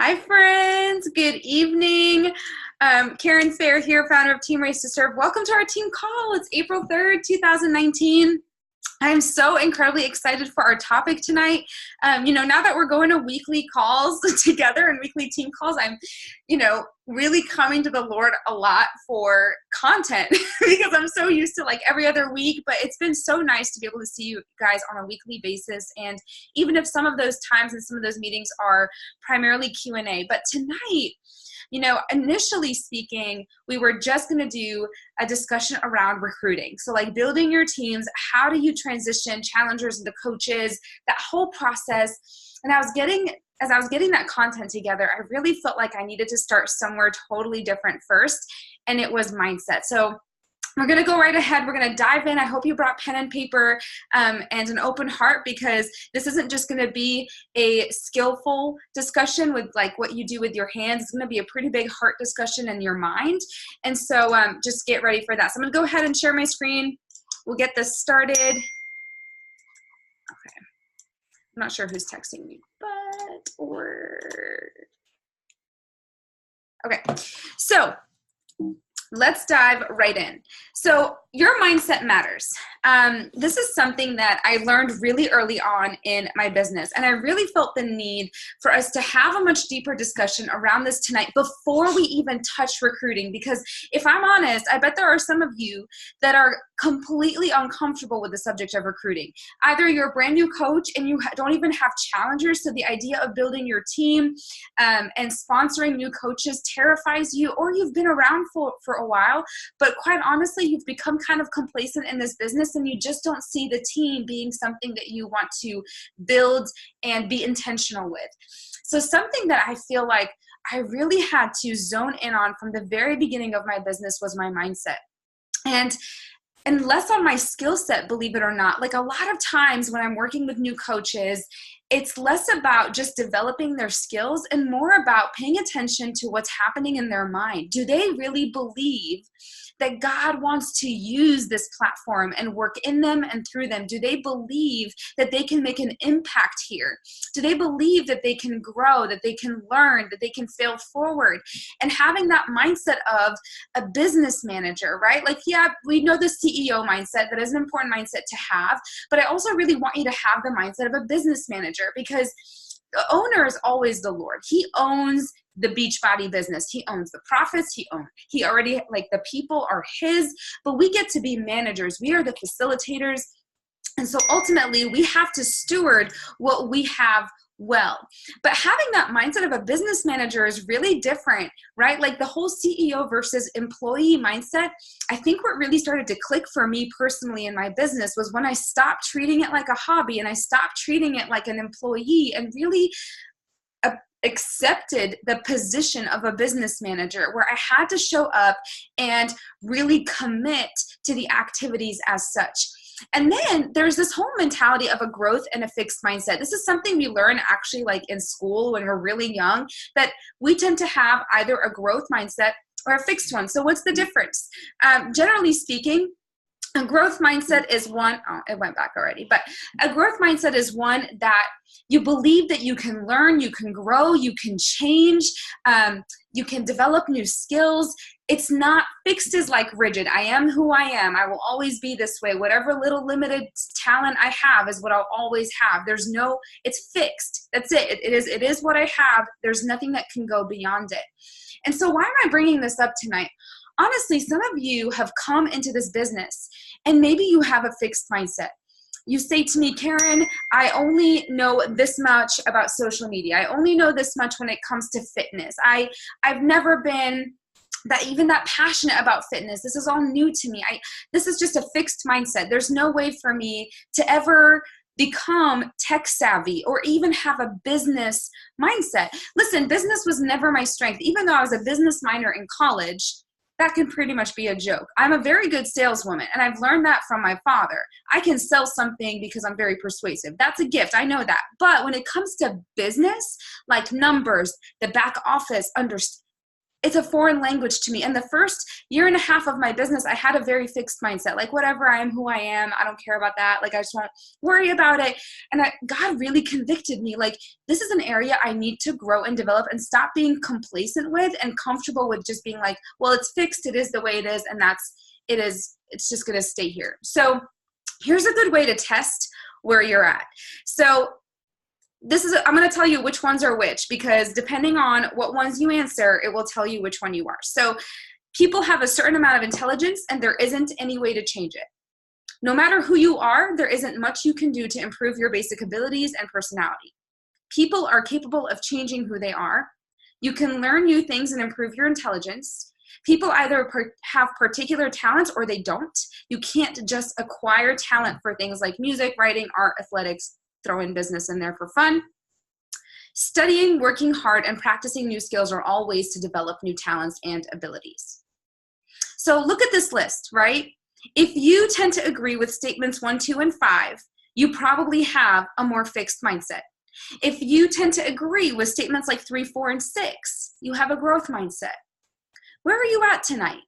Hi, friends. Good evening. Karen Fair here, founder of Team Race2Serve. Welcome to our team call. It's April 3rd, 2019. I'm so incredibly excited for our topic tonight. Now that we're going to weekly calls together and weekly team calls, I'm, really coming to the Lord a lot for content because I'm so used to like every other week, but it's been so nice to be able to see you guys on a weekly basis. And even if some of those times and some of those meetings are primarily Q&A, but tonight, initially speaking, we were just going to do a discussion around recruiting. So like building your teams, how do you transition challengers into coaches, that whole process. And as I was getting that content together, I really felt like I needed to start somewhere totally different first, and it was mindset. So we're going to go right ahead. We're going to dive in. I hope you brought pen and paper and an open heart, because this isn't just going to be a skillful discussion with like what you do with your hands. It's going to be a pretty big heart discussion in your mind. And so just get ready for that. So I'm going to go ahead and share my screen. We'll get this started. Okay. I'm not sure who's texting me, but okay. So let's dive right in. So your mindset matters. This is something that I learned really early on in my business. And I really felt the need for us to have a much deeper discussion around this tonight before we even touch recruiting. Because if I'm honest, I bet there are some of you that are completely uncomfortable with the subject of recruiting. Either you're a brand new coach and you don't even have challengers, so the idea of building your team and sponsoring new coaches terrifies you, or you've been around for a while, but quite honestly, you've become kind of complacent in this business and you just don't see the team being something that you want to build and be intentional with. So something that I feel like I really had to zone in on from the very beginning of my business was my mindset. And less on my skill set, believe it or not. Like a lot of times when I'm working with new coaches, it's less about just developing their skills and more about paying attention to what's happening in their mind. Do they really believe that God wants to use this platform and work in them and through them? Do they believe that they can make an impact here? Do they believe that they can grow, that they can learn, that they can fail forward? And having that mindset of a business manager, right? Like, yeah, we know the CEO mindset. That is an important mindset to have, but I also really want you to have the mindset of a business manager, because the owner is always the Lord. He owns the Beachbody business. He owns the profits. He already, like, the people are his, but we get to be managers. We are the facilitators. And so ultimately we have to steward what we have well. But having that mindset of a business manager is really different, right? Like the whole CEO versus employee mindset, I think what really started to click for me personally in my business was when I stopped treating it like a hobby and I stopped treating it like an employee and really accepted the position of a business manager, where I had to show up and really commit to the activities as such. And then there's this whole mentality of a growth and a fixed mindset. This is something we learn actually like in school when we're really young, that we tend to have either a growth mindset or a fixed one. So what's the difference? Generally speaking, a growth mindset is one, oh, it went back already, but a growth mindset is one that you believe that you can learn, you can grow, you can change, you can develop new skills. It's not fixed as like rigid. I am who I am. I will always be this way. Whatever little limited talent I have is what I'll always have. It's fixed. That's it. It is what I have. There's nothing that can go beyond it. And so why am I bringing this up tonight? Honestly, some of you have come into this business and maybe you have a fixed mindset. You say to me, Karen, I only know this much about social media. I only know this much when it comes to fitness. I've never been that passionate about fitness. This is all new to me. This is just a fixed mindset. There's no way for me to ever become tech savvy or even have a business mindset. Listen, business was never my strength. Even though I was a business minor in college, that can pretty much be a joke. I'm a very good saleswoman, and I've learned that from my father. I can sell something because I'm very persuasive. That's a gift. I know that. But when it comes to business, like numbers, the back office, it's a foreign language to me. And the first year and a half of my business, I had a very fixed mindset. Like, whatever, I am who I am. I don't care about that. Like, I just won't worry about it. And God really convicted me. Like, this is an area I need to grow and develop and stop being complacent with and comfortable with just being like, well, it's fixed. It is the way it is. And it's just going to stay here. So here's a good way to test where you're at. So I'm going to tell you which ones are which, because depending on what ones you answer, it will tell you which one you are. So people have a certain amount of intelligence and there isn't any way to change it. No matter who you are, there isn't much you can do to improve your basic abilities and personality. People are capable of changing who they are. You can learn new things and improve your intelligence. People either have particular talents or they don't. You can't just acquire talent for things like music, writing, art, athletics, throw in business in there for fun. Studying, working hard, and practicing new skills are all ways to develop new talents and abilities. So look at this list, right? If you tend to agree with statements 1, 2, and 5, you probably have a more fixed mindset. If you tend to agree with statements like 3, 4, and 6, you have a growth mindset. Where are you at tonight?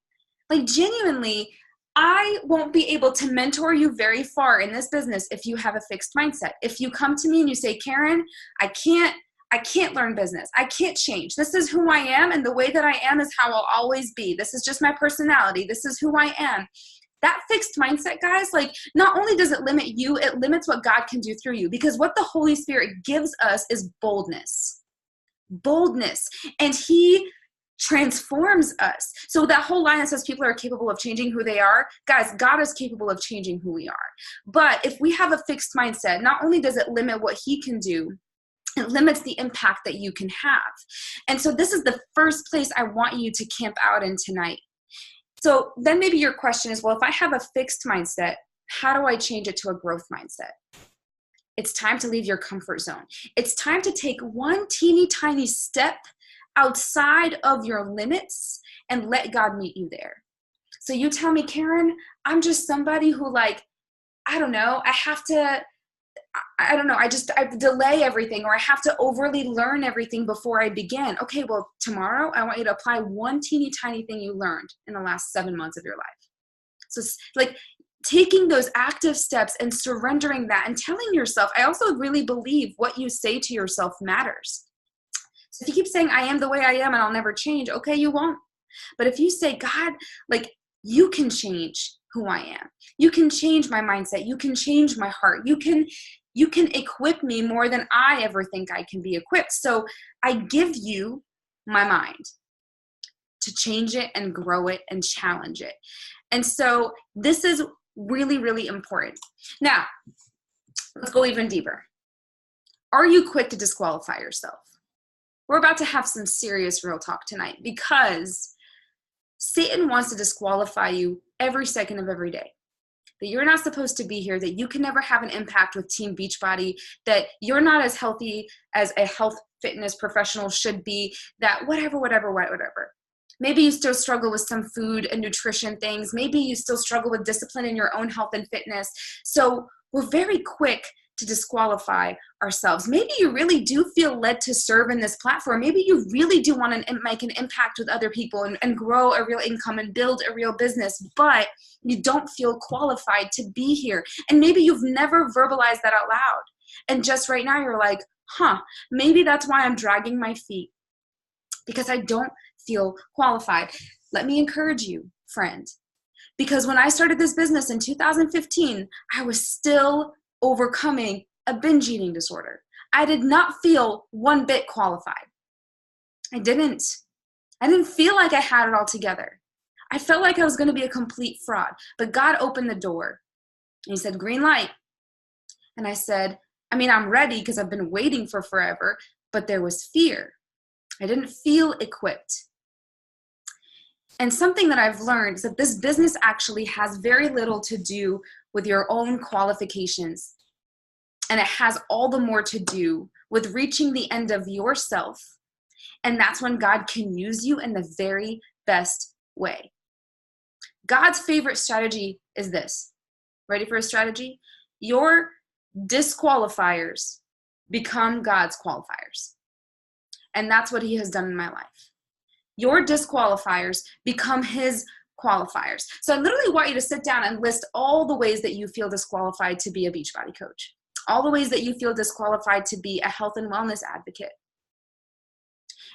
Like, genuinely, I won't be able to mentor you very far in this business if you have a fixed mindset. If you come to me and you say, Karen, I can't learn business. I can't change. This is who I am, and the way that I am is how I'll always be. This is just my personality. This is who I am. That fixed mindset, guys, like, not only does it limit you, it limits what God can do through you, because what the Holy Spirit gives us is boldness. Boldness. And He transforms us. So that whole line that says people are capable of changing who they are, guys, God is capable of changing who we are. But if we have a fixed mindset, not only does it limit what He can do, it limits the impact that you can have. And so this is the first place I want you to camp out in tonight. So then maybe your question is, well, if I have a fixed mindset, how do I change it to a growth mindset? It's time to leave your comfort zone. It's time to take one teeny tiny step outside of your limits and let God meet you there. So you tell me, Karen, I'm just somebody who, like, I don't know, I delay everything, or I have to overly learn everything before I begin. Okay, well, tomorrow I want you to apply one teeny tiny thing you learned in the last 7 months of your life. So like taking those active steps and surrendering that and telling yourself, I also really believe what you say to yourself matters. So if you keep saying, I am the way I am and I'll never change, okay, you won't. But if you say, God, like, you can change who I am. You can change my mindset. You can change my heart. You can equip me more than I ever think I can be equipped. So I give you my mind to change it and grow it and challenge it. And so this is really, really important. Now, let's go even deeper. Are you quick to disqualify yourself? We're about to have some serious real talk tonight, because Satan wants to disqualify you every second of every day. That you're not supposed to be here, that you can never have an impact with Team Beachbody, that you're not as healthy as a health fitness professional should be, that whatever. Maybe you still struggle with some food and nutrition things. Maybe you still struggle with discipline in your own health and fitness. So we're very quick to disqualify ourselves. Maybe you really do feel led to serve in this platform. Maybe you really do want to make an impact with other people and grow a real income and build a real business, but you don't feel qualified to be here. And maybe you've never verbalized that out loud. And just right now you're like, maybe that's why I'm dragging my feet, because I don't feel qualified. Let me encourage you, friend, because when I started this business in 2015, I was still overcoming a binge eating disorder. I did not feel one bit qualified. I didn't feel like I had it all together. I felt like I was going to be a complete fraud, but God opened the door and He said, green light. And I said, I'm ready, because I've been waiting for forever, but there was fear. I didn't feel equipped. And something that I've learned is that this business actually has very little to do with your own qualifications. And it has all the more to do with reaching the end of yourself. And that's when God can use you in the very best way. God's favorite strategy is this. Ready for a strategy? Your disqualifiers become God's qualifiers. And that's what He has done in my life. Your disqualifiers become his qualifiers. So I literally want you to sit down and list all the ways that you feel disqualified to be a Beachbody coach, all the ways that you feel disqualified to be a health and wellness advocate.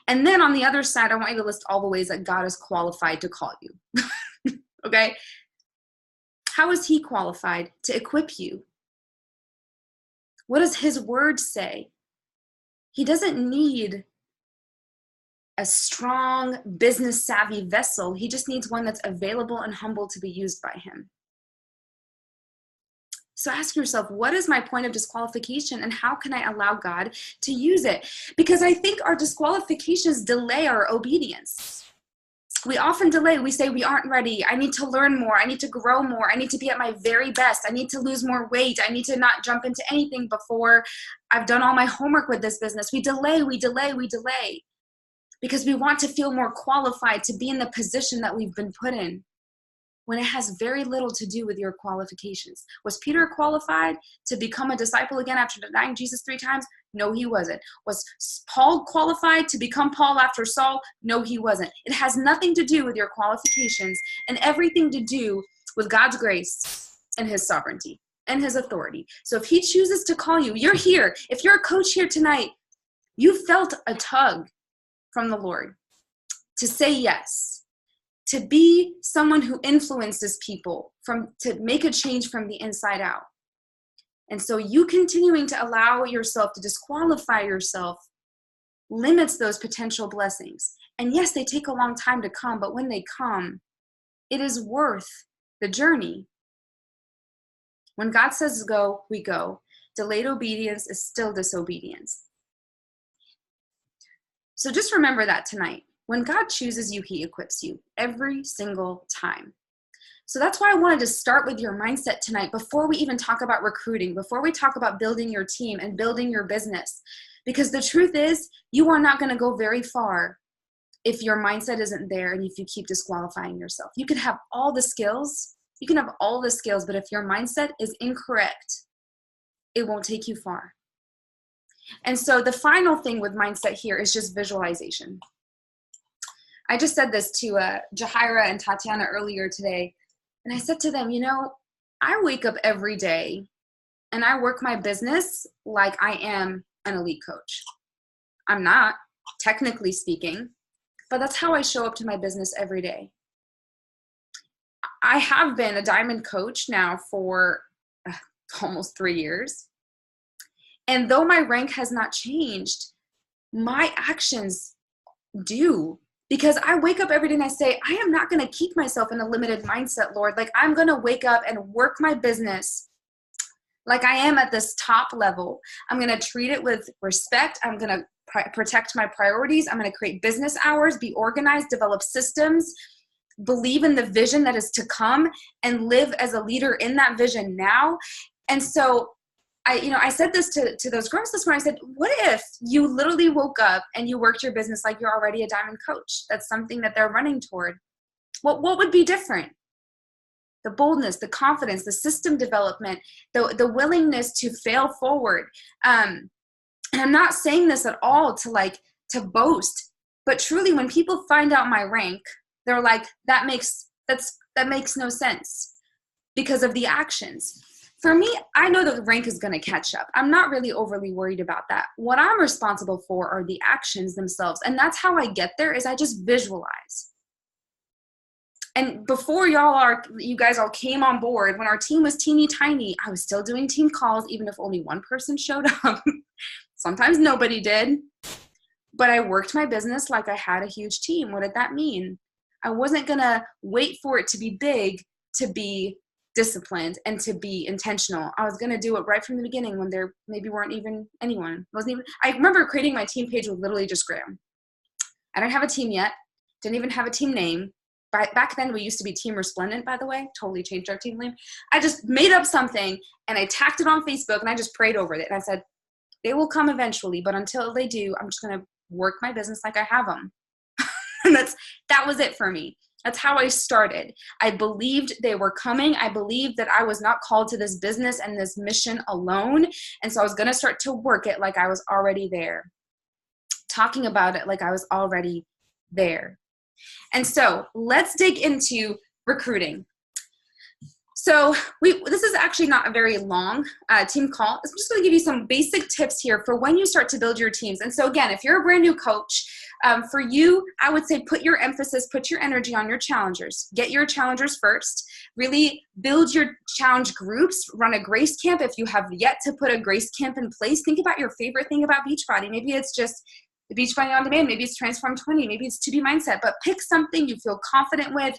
And then on the other side, I want you to list all the ways that God is qualified to call you. Okay? How is he qualified to equip you? What does his word say? He doesn't need a strong, business savvy vessel. He just needs one that's available and humble to be used by him. So ask yourself, what is my point of disqualification and how can I allow God to use it? Because I think our disqualifications delay our obedience. We often delay. We say we aren't ready. I need to learn more. I need to grow more. I need to be at my very best. I need to lose more weight. I need to not jump into anything before I've done all my homework with this business. We delay, because we want to feel more qualified to be in the position that we've been put in, when it has very little to do with your qualifications. Was Peter qualified to become a disciple again after denying Jesus 3 times? No, he wasn't. Was Paul qualified to become Paul after Saul? No, he wasn't. It has nothing to do with your qualifications and everything to do with God's grace and his sovereignty and his authority. So if he chooses to call you, you're here. If you're a coach here tonight, you felt a tug from the Lord to say yes, to be someone who influences people, to make a change from the inside out. And so you continuing to allow yourself to disqualify yourself limits those potential blessings. And yes, they take a long time to come, but when they come, it is worth the journey. When God says go, we go. Delayed obedience is still disobedience. So just remember that tonight. When God chooses you, he equips you every single time. So that's why I wanted to start with your mindset tonight before we even talk about recruiting, before we talk about building your team and building your business. Because the truth is, you are not going to go very far if your mindset isn't there and if you keep disqualifying yourself. You can have all the skills, but if your mindset is incorrect, it won't take you far. And so the final thing with mindset here is just visualization. I just said this to Jahira and Tatiana earlier today, and I said to them, I wake up every day and I work my business like I am an elite coach. I'm not, technically speaking, but that's how I show up to my business every day. I have been a diamond coach now for almost 3 years. And though my rank has not changed, my actions do. Because I wake up every day and I say, I am not going to keep myself in a limited mindset, Lord. Like, I'm going to wake up and work my business like I am at this top level. I'm going to treat it with respect. I'm going to protect my priorities. I'm going to create business hours, be organized, develop systems, believe in the vision that is to come, and live as a leader in that vision now. And so I said this to those girls this morning. I said, what if you literally woke up and you worked your business like you're already a diamond coach? That's something that they're running toward. What would be different? The boldness, the confidence, the system development, the willingness to fail forward. And I'm not saying this at all to boast, but truly when people find out my rank, they're like, that makes no sense because of the actions. For me, I know the rank is going to catch up. I'm not really overly worried about that. What I'm responsible for are the actions themselves. And that's how I get there, is I just visualize. And before you guys all came on board, when our team was teeny tiny, I was still doing team calls, even if only one person showed up. Sometimes nobody did. But I worked my business like I had a huge team. What did that mean? I wasn't going to wait for it to be big to be disciplined and to be intentional. I was going to do it right from the beginning when there maybe weren't even anyone. I remember creating my team page with literally just Graham. I didn't have a team yet. Didn't even have a team name. Back then we used to be Team Resplendent, by the way. Totally changed our team name. I just made up something and I tacked it on Facebook and I just prayed over it. And I said, they will come eventually, but until they do, I'm just going to work my business like I have them. And that was it for me. That's how I started. I believed they were coming. I believed that I was not called to this business and this mission alone. And so I was going to start to work it like I was already there. Talking about it like I was already there. And so let's dig into recruiting. So this is actually not a very long team call. I'm just going to give you some basic tips here for when you start to build your teams. And so again, if you're a brand new coach, for you, I would say put your emphasis, put your energy on your challengers. Get your challengers first. Really build your challenge groups. Run a Grace Camp. If you have yet to put a Grace Camp in place, think about your favorite thing about Beachbody. Maybe it's just the Beachbody On Demand. Maybe it's Transform 20. Maybe it's 2B Mindset. But pick something you feel confident with,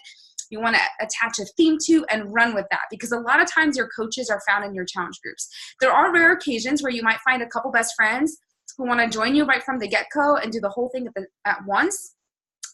you want to attach a theme to, and run with that, because a lot of times your coaches are found in your challenge groups. There are rare occasions where you might find a couple best friends who want to join you right from the get-go and do the whole thing at once,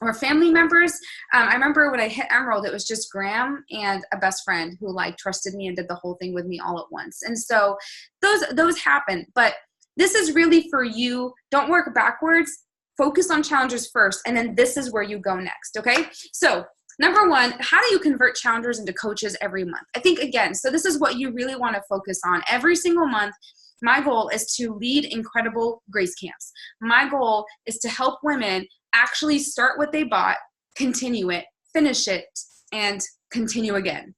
or family members. I remember when I hit Emerald, it was just Graham and a best friend who like trusted me and did the whole thing with me all at once. And so those happen, but this is really for you. Don't work backwards. Focus on challengers first, and then this is where you go next, okay? So number one, how do you convert challengers into coaches every month? I think, again, so this is what you really want to focus on. Every single month, my goal is to lead incredible Grace Camps. My goal is to help women actually start what they bought, continue it, finish it, and continue again.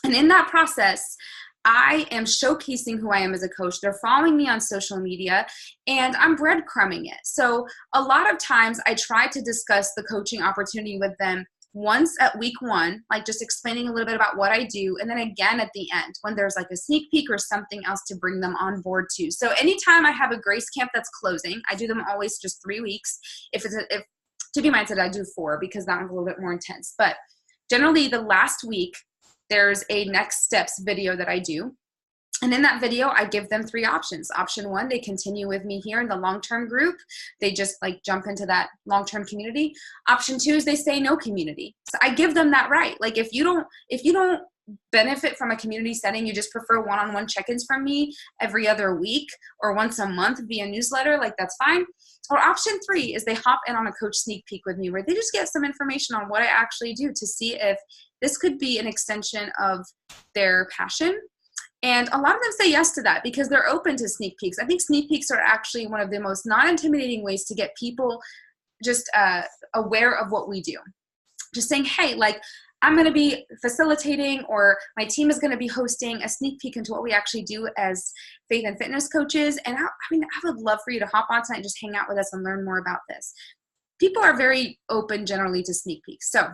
And in that process, I am showcasing who I am as a coach. They're following me on social media, and I'm breadcrumbing it. So a lot of times I try to discuss the coaching opportunity with them once at week one, like just explaining a little bit about what I do, and then again at the end when there's like a sneak peek or something else to bring them on board to. So anytime I have a Grace Camp that's closing, I do them always just 3 weeks. If to be mindset, I do 4 because that one's a little bit more intense. But generally the last week, there's a next steps video that I do. And in that video, I give them 3 options. Option 1, they continue with me here in the long-term group. They just like jump into that long-term community. Option 2 is they say no community. So I give them that right. Like if you don't benefit from a community setting, you just prefer one-on-one check-ins from me every other week or once a month via newsletter, like that's fine. Or option 3 is they hop in on a coach sneak peek with me where they just get some information on what I actually do to see if this could be an extension of their passion. And a lot of them say yes to that because they're open to sneak peeks. I think sneak peeks are actually one of the most non-intimidating ways to get people just aware of what we do. Just saying, hey, like I'm going to be facilitating, or my team is going to be hosting a sneak peek into what we actually do as faith and fitness coaches. And I would love for you to hop on tonight and just hang out with us and learn more about this. People are very open generally to sneak peeks. So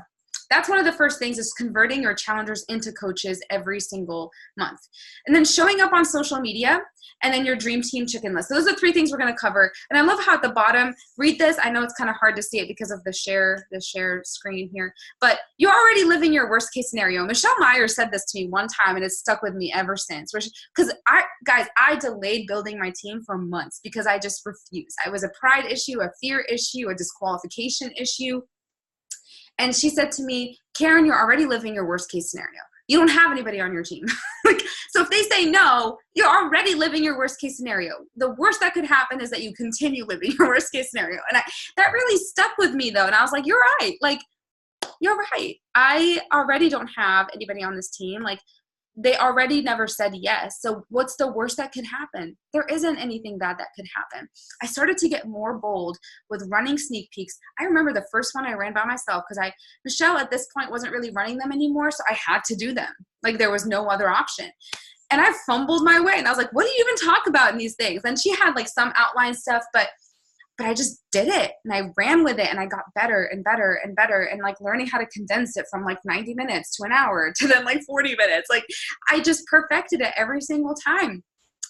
that's one of the first things, is converting your challengers into coaches every single month. And then showing up on social media, and then your dream team chicken list. So those are 3 things we're going to cover. And I love how at the bottom, read this. I know it's kind of hard to see it because of the share screen here, but you're already living your worst case scenario. Michelle Meyer said this to me one time, and it's stuck with me ever since. Because I delayed building my team for months because I just refused. It was a pride issue, a fear issue, a disqualification issue. And she said to me, Karen, you're already living your worst case scenario. You don't have anybody on your team. So if they say no, you're already living your worst case scenario. The worst that could happen is that you continue living your worst case scenario. And that really stuck with me though. And I was like, you're right. Like, you're right. I already don't have anybody on this team. Like, they already never said yes. So what's the worst that could happen? There isn't anything bad that could happen. I started to get more bold with running sneak peeks. I remember the first one I ran by myself because Michelle at this point wasn't really running them anymore. So I had to do them. Like there was no other option. And I fumbled my way. And I was like, what do you even talk about in these things? And she had like some outline stuff, but I just did it and I ran with it and I got better and better and better, and like learning how to condense it from like 90 minutes to an hour to then like 40 minutes. Like I just perfected it every single time.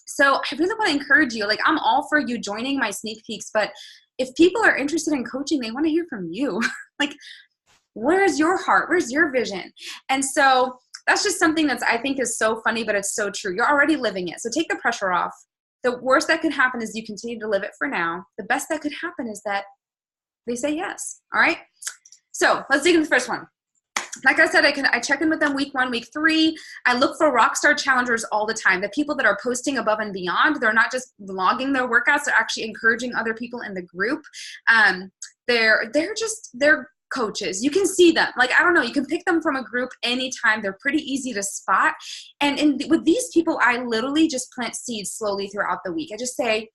So I really want to encourage you. Like I'm all for you joining my sneak peeks, but if people are interested in coaching, they want to hear from you. Like, where's your heart? Where's your vision? And so that's just something that's, I think is so funny, but it's so true. You're already living it. So take the pressure off. The worst that could happen is you continue to live it for now. The best that could happen is that they say yes. All right. So let's dig into the first one. Like I said, I check in with them week 1, week 3. I look for rock star challengers all the time. The people that are posting above and beyond. They're not just vlogging their workouts. They're actually encouraging other people in the group. They're coaches. You can see them. Like, I don't know, you can pick them from a group anytime. They're pretty easy to spot. And with these people, I literally just plant seeds slowly throughout the week. I just say,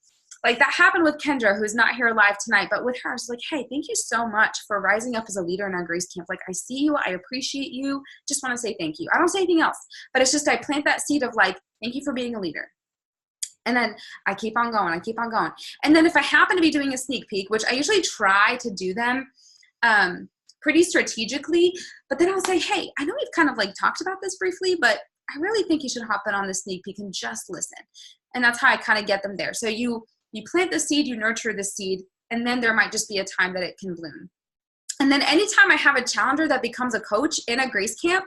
Like that happened with Kendra, who's not here live tonight, but with her, I was like, hey, thank you so much for rising up as a leader in our Grace Camp. Like, I see you, I appreciate you, just want to say thank you. I don't say anything else, but it's just I plant that seed of like, thank you for being a leader. And then I keep on going, I keep on going. And then if I happen to be doing a sneak peek, which I usually try to do them pretty strategically, but then I'll say, hey, I know we've kind of like talked about this briefly, but I really think you should hop in on the sneak peek and just listen. And that's how I kind of get them there. So you plant the seed, you nurture the seed, and then there might just be a time that it can bloom. And then anytime I have a challenger that becomes a coach in a Grace Camp,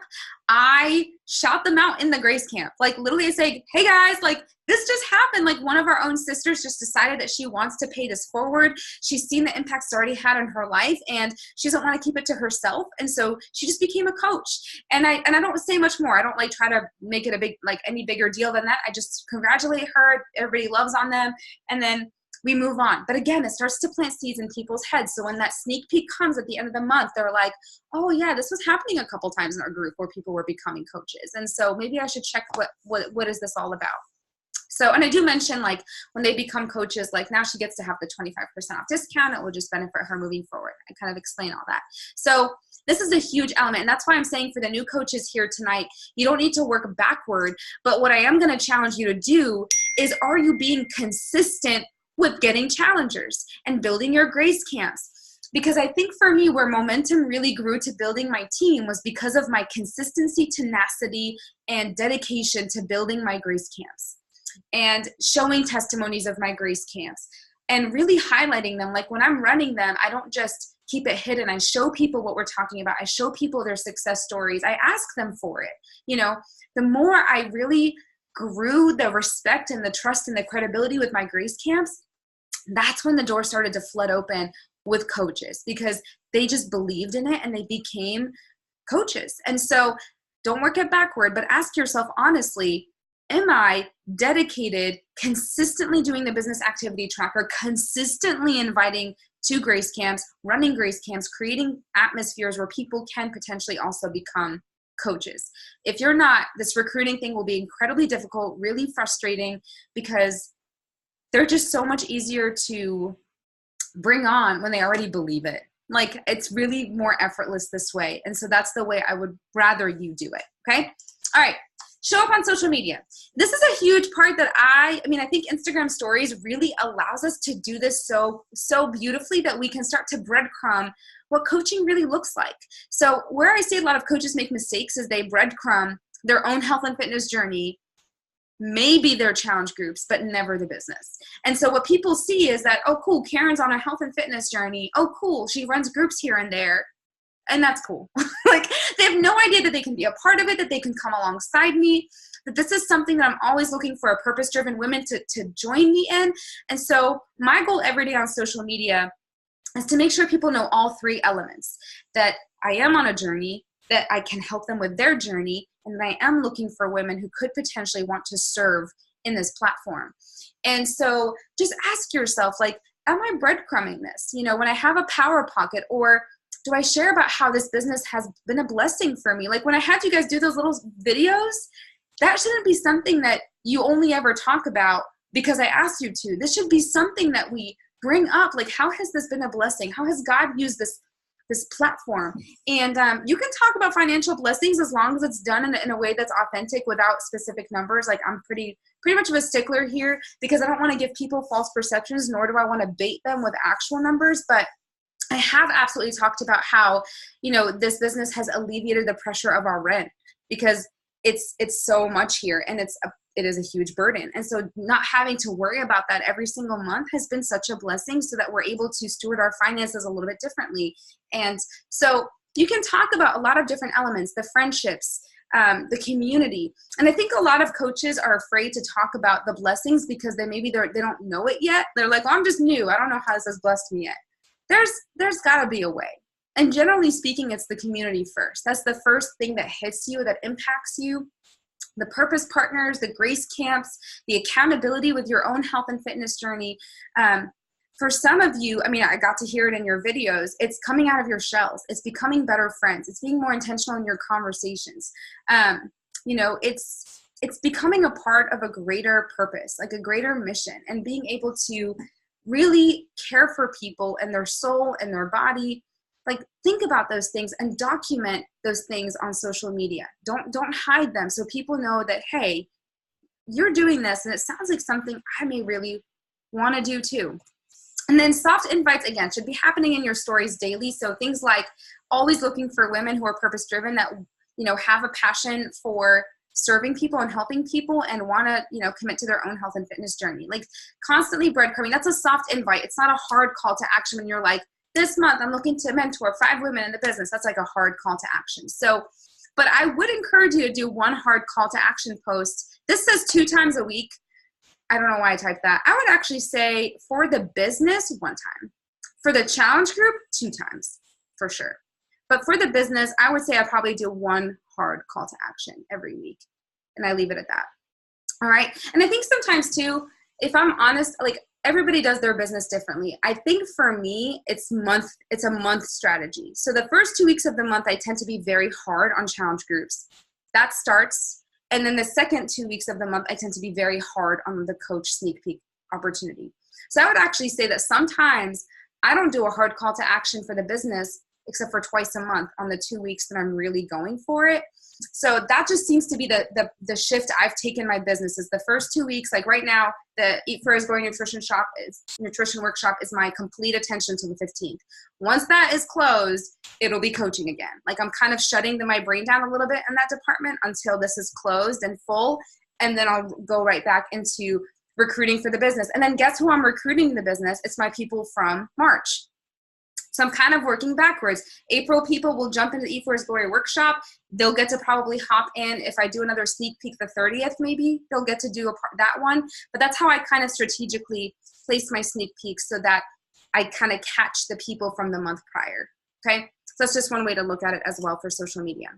I shout them out in the Grace Camp. Like literally I say, hey guys, like this just happened. Like one of our own sisters just decided that she wants to pay this forward. She's seen the impact it's already had in her life and she doesn't want to keep it to herself. And so she just became a coach. And I don't say much more. I don't like try to make it a big, like any bigger deal than that. I just congratulate her. Everybody loves on them. And then we move on. But again, it starts to plant seeds in people's heads. So when that sneak peek comes at the end of the month, they're like, oh yeah, this was happening a couple times in our group where people were becoming coaches. And so maybe I should check what is this all about? So, and I do mention like when they become coaches, like now she gets to have the 25% off discount. It will just benefit her moving forward. I kind of explain all that. So this is a huge element. And that's why I'm saying for the new coaches here tonight, you don't need to work backward. But what I am going to challenge you to do is, are you being consistent with getting challengers and building your Grace Camps? Because I think for me, where momentum really grew to building my team was because of my consistency, tenacity, and dedication to building my Grace Camps and showing testimonies of my Grace Camps and really highlighting them. Like when I'm running them, I don't just keep it hidden. I show people what we're talking about. I show people their success stories. I ask them for it. You know, the more I really grew the respect and the trust and the credibility with my Grace Camps, that's when the door started to flood open with coaches because they just believed in it and they became coaches. And so don't work it backward, but ask yourself honestly, am I dedicated, consistently doing the business activity tracker, consistently inviting to Grace Camps, running Grace Camps, creating atmospheres where people can potentially also become coaches? If you're not, this recruiting thing will be incredibly difficult, really frustrating, because they're just so much easier to bring on when they already believe it. Like it's really more effortless this way. And so that's the way I would rather you do it. Okay. All right. Show up on social media. This is a huge part that I think Instagram stories really allows us to do this so beautifully that we can start to breadcrumb what coaching really looks like. So where I see a lot of coaches make mistakes is they breadcrumb their own health and fitness journey, maybe their challenge groups, but never the business. And so what people see is that, oh, cool, Karen's on a health and fitness journey. Oh, cool, she runs groups here and there. And that's cool. Like they have no idea that they can be a part of it, that they can come alongside me, that this is something that I'm always looking for a purpose-driven women to join me in. And so my goal every day on social media is to make sure people know all three elements, that I am on a journey, that I can help them with their journey, and that I am looking for women who could potentially want to serve in this platform. And so just ask yourself, like, am I breadcrumbing this? You know, when I have a power pocket, or do I share about how this business has been a blessing for me? Like when I had you guys do those little videos, that shouldn't be something that you only ever talk about because I asked you to. This should be something that we bring up. Like, how has this been a blessing? How has God used this platform? And you can talk about financial blessings as long as it's done in a way that's authentic without specific numbers. Like I'm pretty much of a stickler here because I don't want to give people false perceptions, nor do I want to bait them with actual numbers. But I have absolutely talked about how, you know, this business has alleviated the pressure of our rent because it's so much here and it is a huge burden. And so not having to worry about that every single month has been such a blessing, so that we're able to steward our finances a little bit differently. And so you can talk about a lot of different elements, the friendships, the community. And I think a lot of coaches are afraid to talk about the blessings because they don't know it yet. They're like, oh, I'm just new. I don't know how this has blessed me yet. There's got to be a way. And generally speaking, it's the community first. That's the first thing that hits you, that impacts you. The purpose partners, the Grace Camps, the accountability with your own health and fitness journey. For some of you, I mean, I got to hear it in your videos, it's coming out of your shells. It's becoming better friends. It's being more intentional in your conversations. You know, it's it's becoming a part of a greater purpose, like a greater mission, and being able to really care for people and their soul and their body. Like, think about those things and document those things on social media. Don't hide them, so people know that, hey, you're doing this and it sounds like something I may really want to do too. And then soft invites, again, should be happening in your stories daily. So things like always looking for women who are purpose driven, that, you know, have a passion for serving people and helping people and want to, you know, commit to their own health and fitness journey. Like, constantly breadcrumbing. That's a soft invite. It's not a hard call to action when you're like, this month I'm looking to mentor 5 women in the business. That's like a hard call to action. So, but I would encourage you to do one hard call to action post. This says 2 times a week. I don't know why I typed that. I would actually say for the business, 1 time. For the challenge group, 2 times for sure. But for the business, I would say I probably do 1 hard call to action every week. And I leave it at that. All right. And I think sometimes too, if I'm honest, like, everybody does their business differently. I think for me, it's a month strategy. So the first 2 weeks of the month, I tend to be very hard on challenge groups. That starts. And then the second 2 weeks of the month, I tend to be very hard on the coach sneak peek opportunity. So I would actually say that sometimes I don't do a hard call to action for the business except for twice a month on the 2 weeks that I'm really going for it. So that just seems to be the shift I've taken my business. Is the first 2 weeks, like right now, the Eat for Is Going nutrition workshop is my complete attention to the 15th. Once that is closed, it'll be coaching again. Like, I'm kind of shutting my brain down a little bit in that department until this is closed and full. And then I'll go right back into recruiting for the business. And then guess who I'm recruiting in the business? It's my people from March. So I'm kind of working backwards. April people will jump into the Eat for His Glory workshop. They'll get to probably hop in. If I do another sneak peek the 30th, maybe they'll get to do that one. But that's how I kind of strategically place my sneak peeks, so that I kind of catch the people from the month prior. Okay, so that's just one way to look at it as well for social media.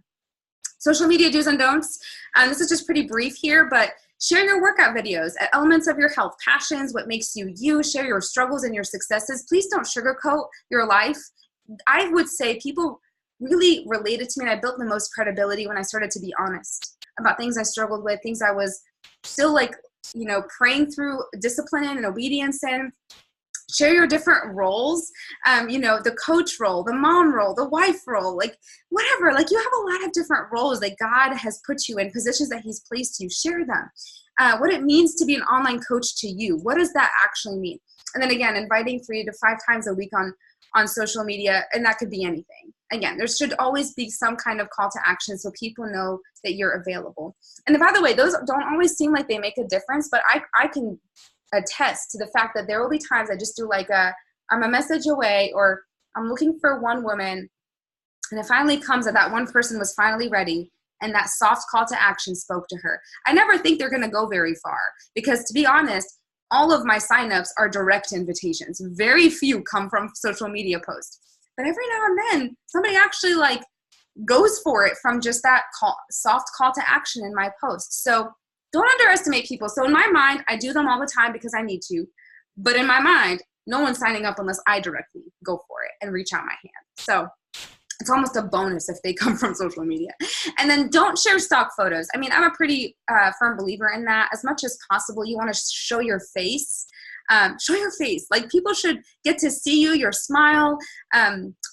Social media do's and don'ts. This is just pretty brief here, but share your workout videos, elements of your health, passions, what makes you you. Share your struggles and your successes. Please don't sugarcoat your life. I would say people really related to me, and I built the most credibility when I started to be honest about things I struggled with, things I was still, like, you know, praying through discipline and obedience in. Share your different roles, you know, the coach role, the mom role, the wife role, like whatever. Like, you have a lot of different roles that God has put you in, positions that He's placed you. Share them. What it means to be an online coach to you. What does that actually mean? And then again, inviting 3 to 5 times a week on social media, and that could be anything. Again, there should always be some kind of call to action so people know that you're available. And by the way, those don't always seem like they make a difference, but I can attest to the fact that there will be times I just do like I'm a message away, or I'm looking for one woman, and it finally comes that one person was finally ready, and that soft call to action spoke to her. I never think they're going to go very far, because to be honest, all of my signups are direct invitations. Very few come from social media posts, but every now and then somebody actually like goes for it from just that soft call to action in my post. So don't underestimate people. So in my mind, I do them all the time because I need to. But in my mind, no one's signing up unless I directly go for it and reach out my hand. So it's almost a bonus if they come from social media. And then don't share stock photos. I mean, I'm a pretty firm believer in that. As much as possible, you want to show your face. Show your face. Like, people should get to see you, your smile,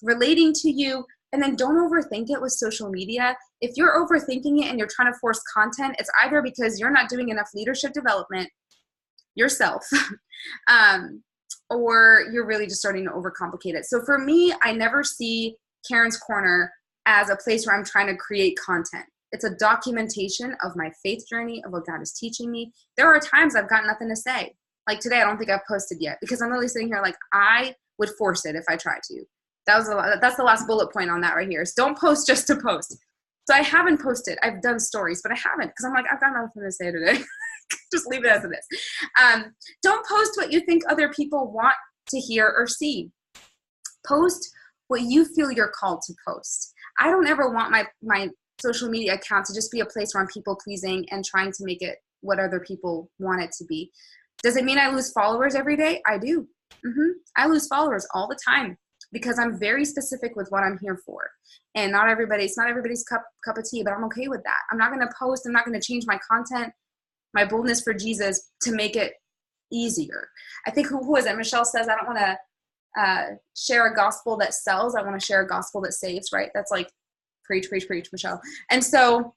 relating to you. And then don't overthink it with social media. If you're overthinking it and you're trying to force content, it's either because you're not doing enough leadership development yourself, or you're really just starting to overcomplicate it. So for me, I never see Karen's Corner as a place where I'm trying to create content. It's a documentation of my faith journey, of what God is teaching me. There are times I've got nothing to say. Like today, I don't think I've posted yet, because I'm really sitting here like, I would force it if I tried to. That's the last bullet point on that right here. So don't post just to post. So I haven't posted. I've done stories, but I haven't, because I'm like, I've got nothing to say today. Just leave it as it is. Don't post what you think other people want to hear or see. Post what you feel you're called to post. I don't ever want my social media account to just be a place where I'm people pleasing and trying to make it what other people want it to be. Does it mean I lose followers every day? I do. I lose followers all the time. because I'm very specific with what I'm here for. And it's not everybody's cup of tea, but I'm okay with that. I'm not going to post. I'm not going to change my content, my boldness for Jesus, to make it easier. I think, who was it? Michelle says, I don't want to share a gospel that sells. I want to share a gospel that saves, right? That's like, preach, Michelle. And so,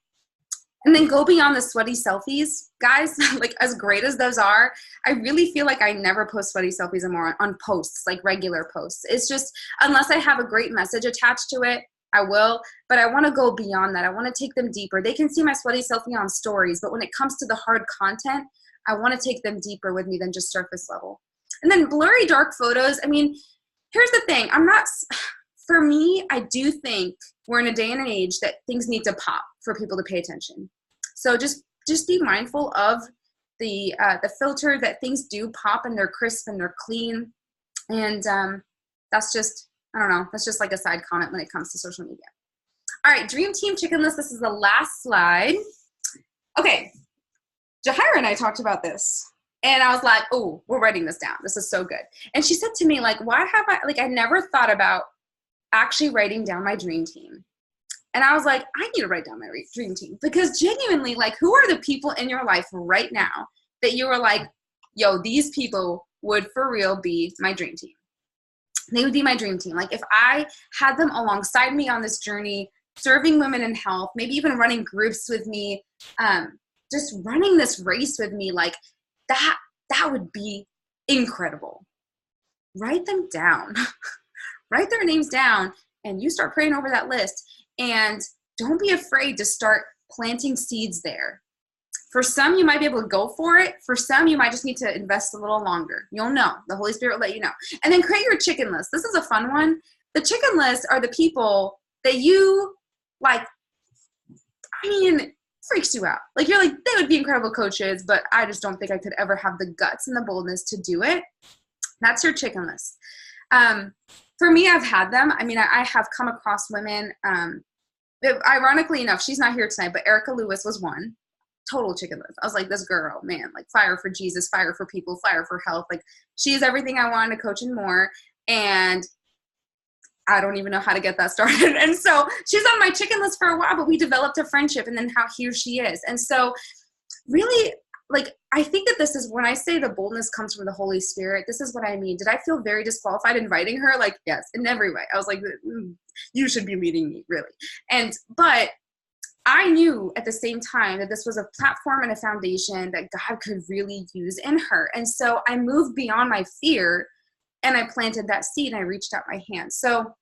and then go beyond the sweaty selfies, guys. Like, as great as those are, I really feel like I never post sweaty selfies anymore on posts, like regular posts. It's just, unless I have a great message attached to it, I will, but I want to go beyond that. I want to take them deeper. They can see my sweaty selfie on stories, but when it comes to the hard content, I want to take them deeper with me than just surface level. And then blurry, dark photos. I mean, here's the thing. For me, I do think we're in a day and an age that things need to pop for people to pay attention. So just be mindful of the filter, that things do pop and they're crisp and they're clean. And that's just, I don't know, that's just like a side comment when it comes to social media. All right, dream team chicken list. This is the last slide. Okay, Jahira and I talked about this. And I was like, oh, we're writing this down. This is so good. And she said to me, like, why have I never thought about actually writing down my dream team. And I was like, I need to write down my dream team, because genuinely, like, who are the people in your life right now that you were like, yo, these people would for real be my dream team? They would be my dream team. Like, if I had them alongside me on this journey, serving women in health, maybe even running groups with me, just running this race with me, like that would be incredible. Write them down. Write their names down, and you start praying over that list. And don't be afraid to start planting seeds there. For some, you might be able to go for it. For some, you might just need to invest a little longer. You'll know. The Holy Spirit will let you know. And then create your chicken list. This is a fun one. The chicken list are the people that you, like, I mean, freaks you out. Like, you're like, they would be incredible coaches, but I just don't think I could ever have the guts and the boldness to do it. That's your chicken list. For me, I've had them. I mean, I have come across women. Ironically enough, she's not here tonight, but Erica Lewis was one. Total chicken list. I was like, this girl, man, like, fire for Jesus, fire for people, fire for health. Like, she's everything I wanted to coach and more. And I don't even know how to get that started. And so she's on my chicken list for a while, but we developed a friendship, and then here she is. And so really, like, I think that this is, when I say the boldness comes from the Holy Spirit, this is what I mean. Did I feel very disqualified inviting her? Like, yes, in every way. I was like, you should be leading me, really. But I knew at the same time that this was a platform and a foundation that God could really use in her. And so I moved beyond my fear, and I planted that seed, and I reached out my hand. So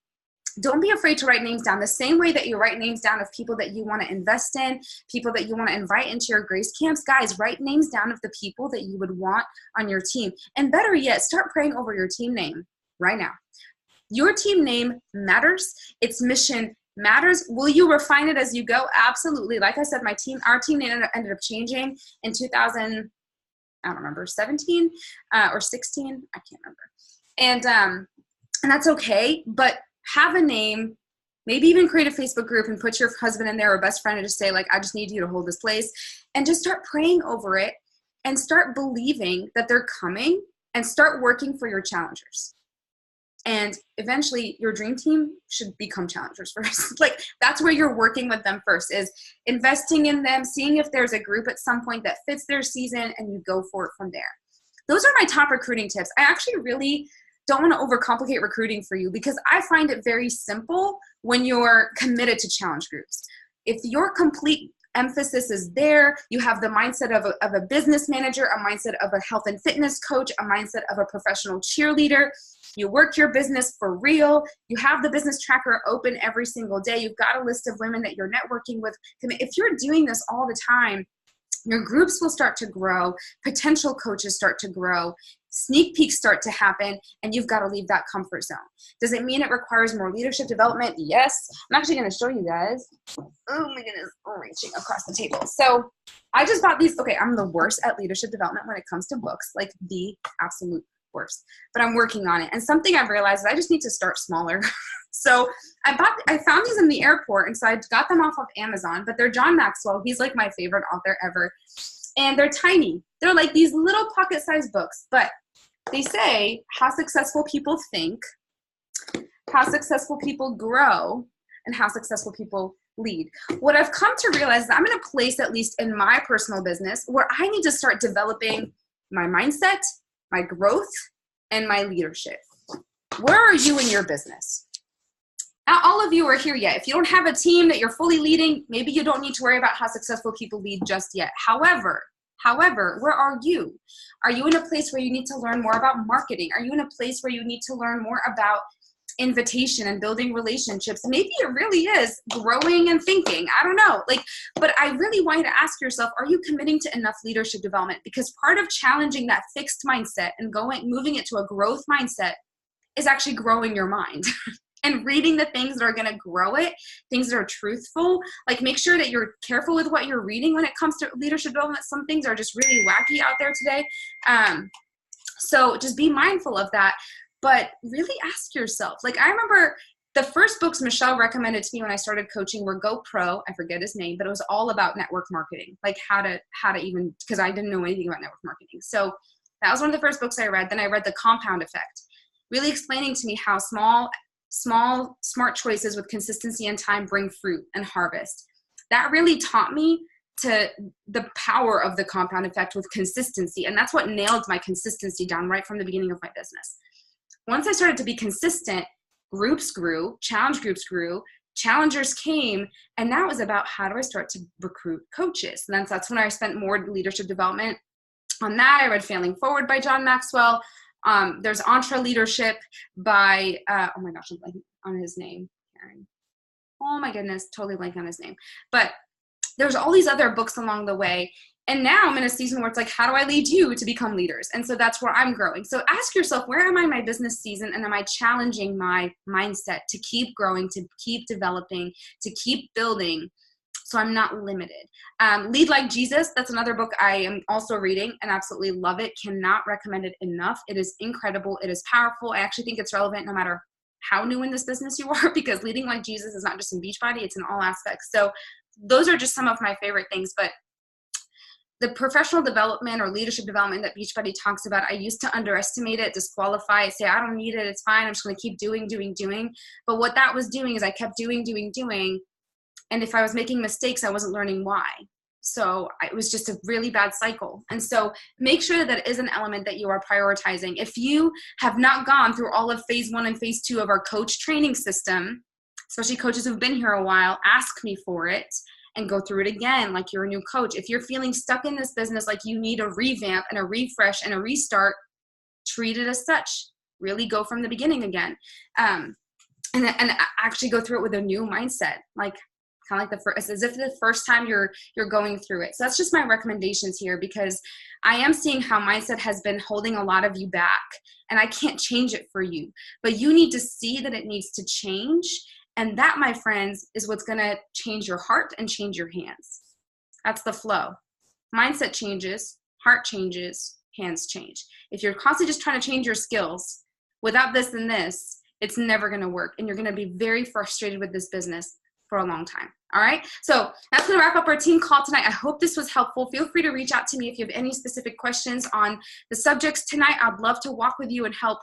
don't be afraid to write names down. The same way that you write names down of people that you want to invest in, people that you want to invite into your grace camps, guys, write names down of the people that you would want on your team. And better yet, start praying over your team name right now. Your team name matters. Its mission matters. Will you refine it as you go? Absolutely. Like I said, our team name ended up changing in 2000, I don't remember, 17 or 16. I can't remember. And that's okay. But have a name, maybe even create a Facebook group and put your husband in there or best friend and just say, like, I just need you to hold this place, and just start praying over it and start believing that they're coming, and start working for your challengers. And eventually your dream team should become challengers first. Like, that's where you're working with them first, is investing in them, seeing if there's a group at some point that fits their season, and you go for it from there. Those are my top recruiting tips. I actually really don't want to overcomplicate recruiting for you, because I find it very simple when you're committed to challenge groups. If your complete emphasis is there, you have the mindset of a business manager, a mindset of a health and fitness coach, a mindset of a professional cheerleader, you work your business for real, you have the business tracker open every single day, you've got a list of women that you're networking with. If you're doing this all the time, your groups will start to grow, potential coaches start to grow, sneak peeks start to happen, and you've got to leave that comfort zone. Does it mean it requires more leadership development? Yes. I'm actually going to show you guys. Oh my goodness, I'm reaching across the table. So I just bought these. Okay, I'm the worst at leadership development when it comes to books, like the absolute worst, but I'm working on it. And something I've realized is I just need to start smaller. So I found these in the airport, and so I got them off of Amazon, but they're John Maxwell. He's like my favorite author ever. And they're tiny. They're like these little pocket-sized books, but they say how successful people think how successful people grow and how successful people lead. What I've come to realize is I'm in a place, at least in my personal business, where I need to start developing my mindset, my growth, and my leadership. Where are you in your business? Not all of you are here yet. If you don't have a team that you're fully leading, maybe you don't need to worry about how successful people lead just yet. However, where are you? Are you in a place where you need to learn more about marketing? Are you in a place where you need to learn more about invitation and building relationships? Maybe it really is growing and thinking. I don't know. But I really want you to ask yourself, are you committing to enough leadership development? Because part of challenging that fixed mindset and moving it to a growth mindset is actually growing your mind. And reading the things that are going to grow it, things that are truthful. Make sure that you're careful with what you're reading when it comes to leadership development. Some things are just really wacky out there today. So just be mindful of that. But really ask yourself. I remember the first books Michelle recommended to me when I started coaching were Go Pro. I forget his name, but it was all about network marketing. How to even, because I didn't know anything about network marketing. So that was one of the first books I read. Then I read The Compound Effect, really explaining to me how small, smart choices with consistency and time bring fruit and harvest. That really taught me to the power of the compound effect with consistency. And that's what nailed my consistency down right from the beginning of my business. Once I started to be consistent, groups grew, challenge groups grew, challengers came, and now it was about how do I start to recruit coaches. And that's when I spent more leadership development on that. I read Failing Forward by John Maxwell. There's Entre Leadership by, oh my gosh, I'm blanking on his name, Karen. Oh my goodness, totally blank on his name. But there's all these other books along the way. And now I'm in a season where it's how do I lead you to become leaders? And so that's where I'm growing. So ask yourself, where am I in my business season? And am I challenging my mindset to keep growing, to keep developing, to keep building? So I'm not limited. Lead Like Jesus, that's another book I am also reading and absolutely love it. Cannot recommend it enough. It is incredible. It is powerful. I actually think it's relevant no matter how new in this business you are, because leading like Jesus is not just in Beachbody, it's in all aspects. So those are just some of my favorite things. But the professional development or leadership development that Beachbody talks about, I used to underestimate it, disqualify it, say, I don't need it, it's fine, I'm just going to keep doing. But what that was doing is I kept doing. And if I was making mistakes, I wasn't learning why. So it was just a really bad cycle. And so make sure that is an element that you are prioritizing. If you have not gone through all of phase 1 and phase 2 of our coach training system, especially coaches who've been here a while, ask me for it and go through it again like you're a new coach. If you're feeling stuck in this business, like you need a revamp and a refresh and a restart, treat it as such. Really go from the beginning again. And actually go through it with a new mindset. Kind of as if the first time you're going through it. So that's just my recommendations here, because I am seeing how mindset has been holding a lot of you back, and I can't change it for you, but you need to see that it needs to change. And that, my friends, is what's going to change your heart and change your hands. That's the flow. Mindset changes, heart changes, hands change. If you're constantly just trying to change your skills without this and this, it's never going to work. And you're going to be very frustrated with this business for a long time. All right. So that's going to wrap up our team call tonight. I hope this was helpful. Feel free to reach out to me if you have any specific questions on the subjects tonight. I'd love to walk with you and help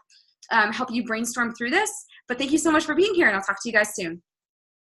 you brainstorm through this. But thank you so much for being here, and I'll talk to you guys soon.